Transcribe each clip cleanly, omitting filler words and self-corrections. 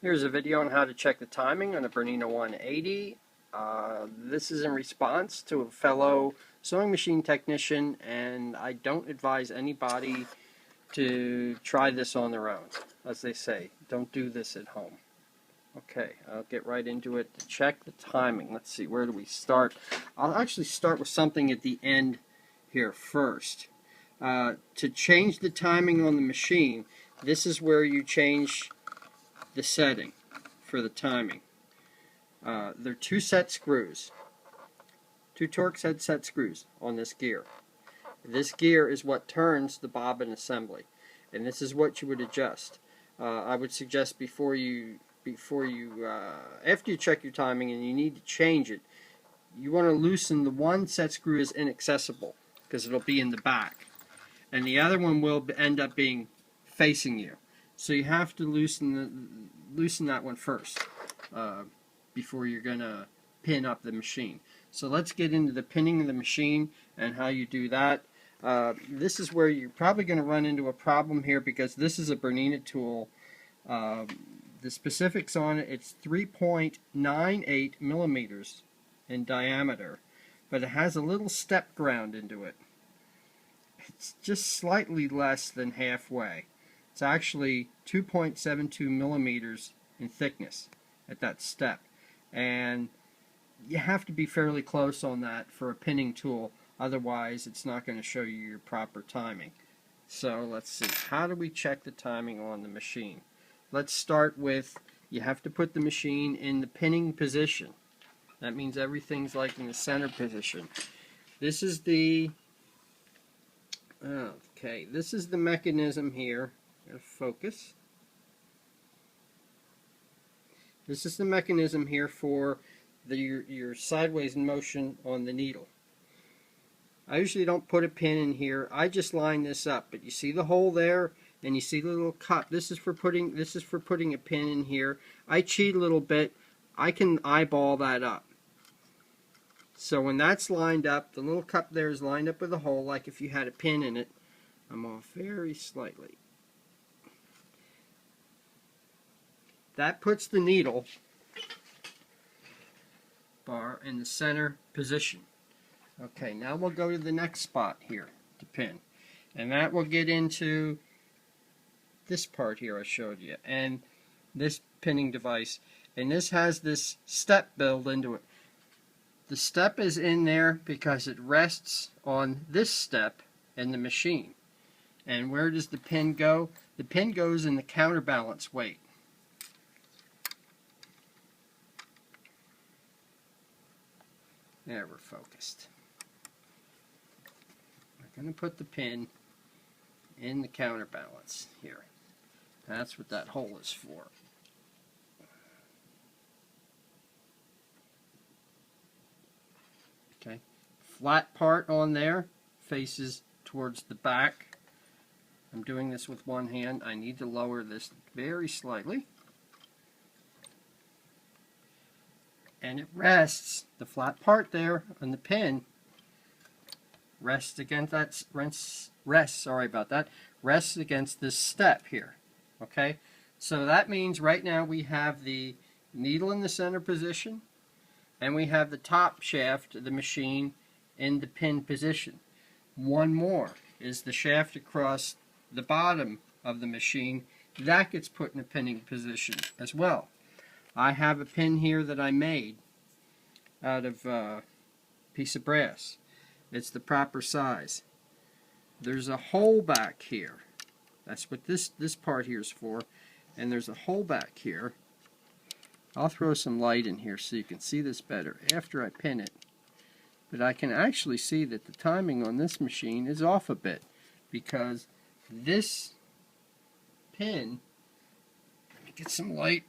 Here's a video on how to check the timing on a Bernina 180. This is in response to a fellow sewing machine technician, and I don't advise anybody to try this on their own. As they say, don't do this at home. Okay, I'll get right into it to check the timing. Let's see, where do we start? I'll actually start with something at the end here first. To change the timing on the machine, this is where you change the setting for the timing. There are two set screws, two Torx head set screws on this gear. This gear is what turns the bobbin assembly, and this is what you would adjust. I would suggest after you check your timing and you need to change it, you want to loosen the one set screw is inaccessible because it'll be in the back, and the other one will end up being facing you. So you have to loosen that one first before you're going to pin up the machine. So let's get into the pinning of the machine and how you do that. This is where you're probably going to run into a problem here because this is a Bernina tool. The specifics on it, it's 3.98 millimeters in diameter, but it has a little step ground into it. It's just slightly less than halfway. It's actually 2.72 millimeters in thickness at that step, and you have to be fairly close on that for a pinning tool, otherwise it's not going to show you your proper timing. So let's see, how do we check the timing on the machine? Let's start with, you have to put the machine in the pinning position. That means everything's like in the center position. This is the this is the mechanism here. Focus. This is the mechanism here for your sideways motion on the needle. I usually don't put a pin in here. I just line this up, but you see the hole there, and you see the little cup. This is for putting a pin in here. I cheat a little bit. I can eyeball that up. So when that's lined up, the little cup there is lined up with a hole, like if you had a pin in it. I'm off very slightly. That puts the needle bar in the center position. Okay, now we'll go to the next spot here to pin. And that will get into this part here I showed you, and this pinning device. And this has this step built into it. The step is in there because it rests on this step in the machine. And where does the pin go? The pin goes in the counterbalance weight. There, we're focused. We're going to put the pin in the counterbalance here. That's what that hole is for. Okay. Flat part on there faces towards the back. I'm doing this with one hand. I need to lower this very slightly. And it rests, the flat part there on the pin rests against that, rests against this step here. Okay, so that means right now we have the needle in the center position, and we have the top shaft of the machine in the pin position. One more is the shaft across the bottom of the machine. That gets put in a pinning position as well. I have a pin here that I made out of a piece of brass. It's the proper size. There's a hole back here. That's what this part here is for. And there's a hole back here. I'll throw some light in here so you can see this better after I pin it. But I can actually see that the timing on this machine is off a bit because this pin, let me get some light.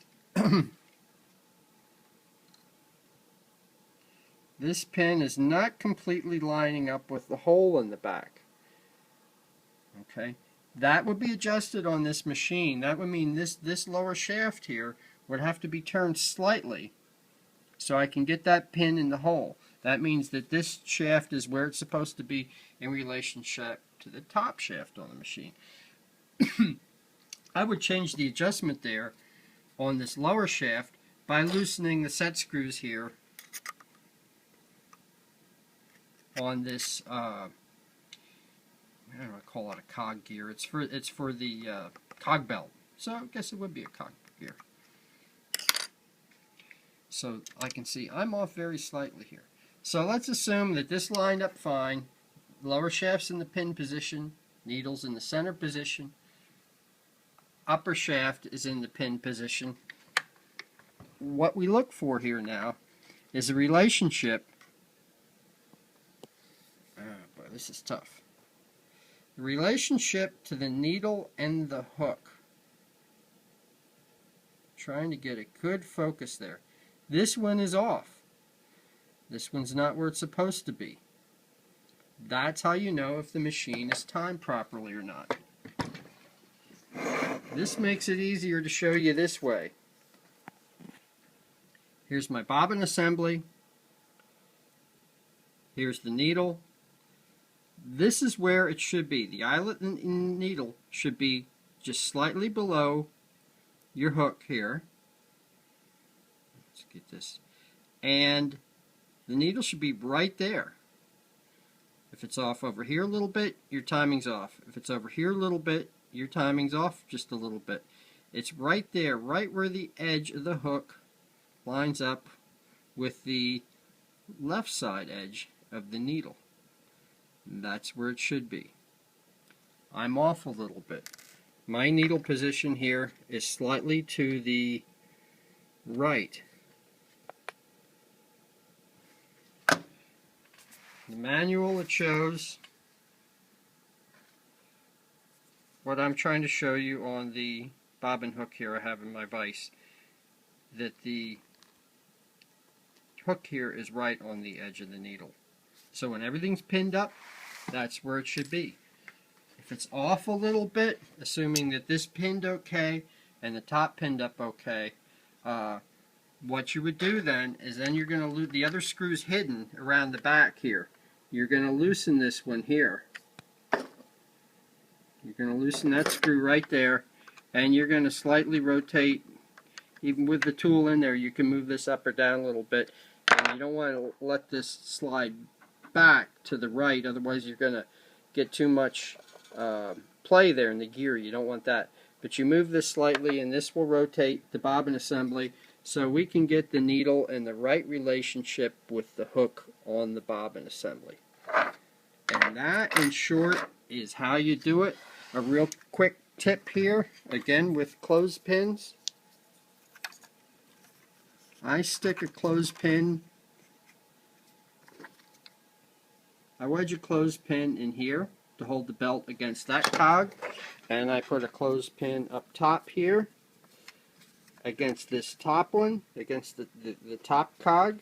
This pin is not completely lining up with the hole in the back. Okay, that would be adjusted on this machine. That would mean this lower shaft here would have to be turned slightly so I can get that pin in the hole. That means that this shaft is where it's supposed to be in relationship to the top shaft on the machine. I would change the adjustment there on this lower shaft by loosening the set screws here on this, I don't know, I call it a cog gear. It's for the cog belt. So I guess it would be a cog gear. So I can see I'm off very slightly here. So let's assume that this lined up fine. Lower shaft's in the pin position, needle's in the center position, upper shaft is in the pin position. What we look for here now is a relationship. Boy, this is tough. The relationship to the needle and the hook. Trying to get a good focus there. This one is off. This one's not where it's supposed to be. That's how you know if the machine is timed properly or not. This makes it easier to show you this way. Here's my bobbin assembly. Here's the needle. This is where it should be. The eyelet and needle should be just slightly below your hook here. Let's get this. And the needle should be right there. If it's off over here a little bit, your timing's off. If it's over here a little bit, your timing's off just a little bit. It's right there, right where the edge of the hook lines up with the left side edge of the needle. That's where it should be. I'm off a little bit. My needle position here is slightly to the right. The manual, it shows what I'm trying to show you on the bobbin hook here I have in my vise, that the hook here is right on the edge of the needle. So when everything's pinned up, that's where it should be. If it's off a little bit, assuming that this pinned okay and the top pinned up okay, what you would do then is you're going to lose the other screws hidden around the back here. You're going to loosen this one here. You're going to loosen that screw right there, and you're going to slightly rotate. Even with the tool in there, you can move this up or down a little bit. And you don't want to let this slide back to the right, otherwise you're going to get too much play there in the gear. You don't want that. But you move this slightly, and this will rotate the bobbin assembly so we can get the needle in the right relationship with the hook on the bobbin assembly. And that, in short, is how you do it. A real quick tip here, again with clothespins. I stick a clothespin, I wedge a clothespin in here to hold the belt against that cog, and I put a clothespin up top here against this top one, against the top cog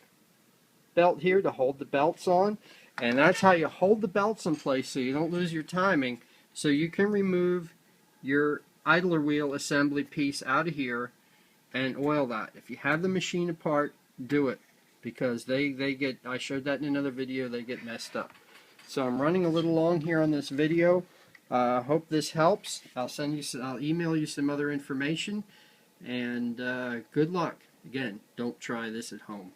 belt here to hold the belts on. And that's how you hold the belts in place so you don't lose your timing, so you can remove your idler wheel assembly piece out of here and oil that. If you have the machine apart, do it, because they get, I showed that in another video, they get messed up. So I'm running a little long here on this video. Hope this helps. I'll email you some other information, and good luck. Again, don't try this at home.